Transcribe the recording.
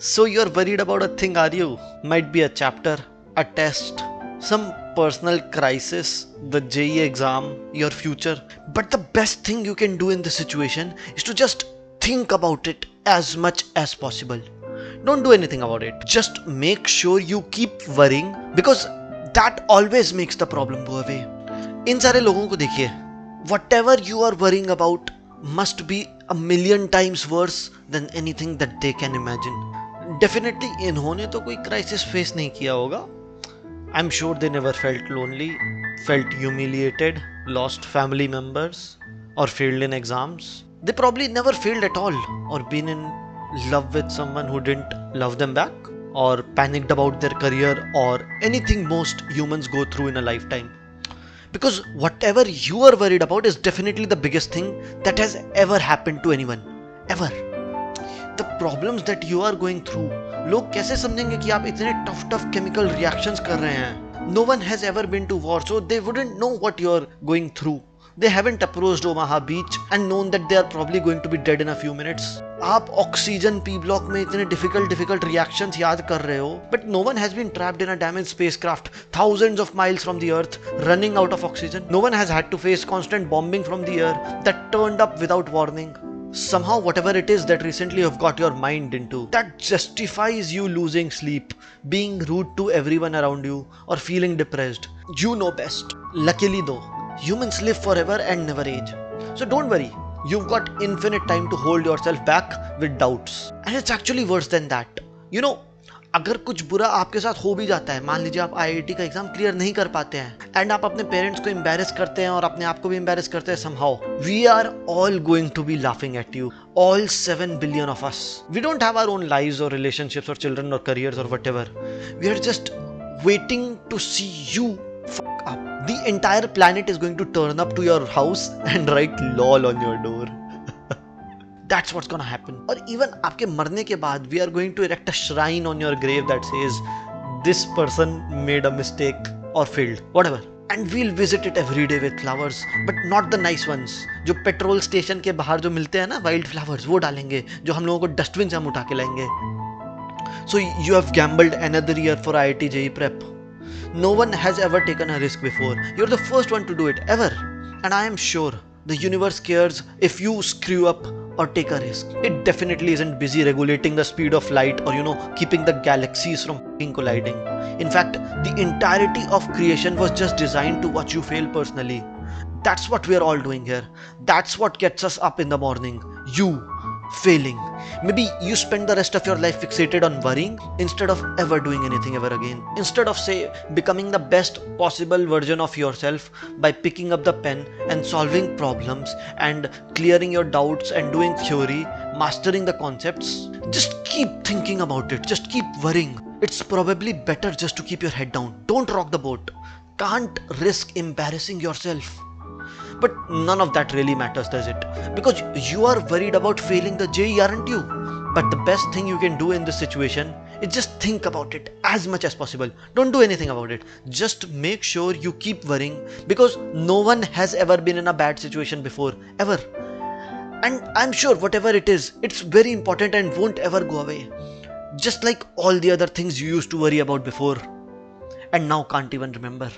So you're worried about a thing, are you? Might be a chapter, a test, some personal crisis, the JEE exam, your future. But the best thing you can do in this situation is to just think about it as much as possible. Don't do anything about it. Just make sure you keep worrying because that always makes the problem go away. इन सारे लोगों को देखिए, whatever you are worrying about must be a million times worse than anything that they can imagine. Definitely इन्होंने तो कोई crisis face नहीं किया होगा. I'm sure they never felt lonely, felt humiliated, lost family members, or failed in exams. They probably never failed at all, or been in love with someone who didn't love them back, or panicked about their career, or anything most humans go through in a lifetime. Because whatever you are worried about is definitely the biggest thing that has ever happened to anyone. Ever. The problems that you are going through, लोग कैसे समझेंगे कि आप इतने tough chemical reactions कर रहे हैं? No one has ever been to war, so they wouldn't know what you are going through. They haven't approached Omaha Beach and known that they are probably going to be dead in a few minutes. आप oxygen P block में इतने difficult reactions याद कर रहे हो, but no one has been trapped in a damaged spacecraft thousands of miles from the Earth, running out of oxygen. No one has had to face constant bombing from the air that turned up without warning. Somehow, whatever it is that recently you've got your mind into, that justifies you losing sleep, being rude to everyone around you, or feeling depressed. You know best. Luckily though, humans live forever and never age. So don't worry. You've got infinite time to hold yourself back with doubts. And it's actually worse than that. You know, अगर कुछ बुरा आपके साथ हो भी जाता है, मान लीजिए आप IIT का एग्जाम क्लियर नहीं कर पाते हैं एंड आप अपने पेरेंट्स को एम्बैरेस करते हैं और अपने आप को भी एम्बैरेस करते हैं somehow, we are all going to be laughing at you, all 7 billion of us. We don't have our own lives or relationships or children or careers or whatever. We are just waiting to see you fuck up. The entire planet is going to turn up to your house and write lol on your door. That's what's gonna happen. Or even आपके मरने के बाद we are going to erect a shrine on your grave that says this person made a mistake or failed, whatever. And we'll visit it every day with flowers, but not the nice ones. जो petrol station के बाहर जो मिलते हैं ना wild flowers, वो डालेंगे जो हम लोगों को डस्टबिन से हम उठा के लाएंगे. So you have gambled another year for IIT JEE prep. No one has ever taken a risk before. You're the first one to do it ever. And I am sure the universe cares if you screw up or take a risk. It definitely isn't busy regulating the speed of light or keeping the galaxies from colliding. In fact, the entirety of creation was just designed to watch you fail personally. That's what we're all doing here. That's what gets us up in the morning. You failing. Maybe you spend the rest of your life fixated on worrying instead of ever doing anything ever again. Instead of becoming the best possible version of yourself by picking up the pen and solving problems and clearing your doubts and doing theory, mastering the concepts, just keep thinking about it. Just keep worrying. It's probably better just to keep your head down. Don't rock the boat. Can't risk embarrassing yourself. But none of that really matters, does it? Because you are worried about failing the JEE, aren't you? But the best thing you can do in this situation is just think about it as much as possible. Don't do anything about it. Just make sure you keep worrying because no one has ever been in a bad situation before, ever. And I'm sure whatever it is, it's very important and won't ever go away. Just like all the other things you used to worry about before and now can't even remember.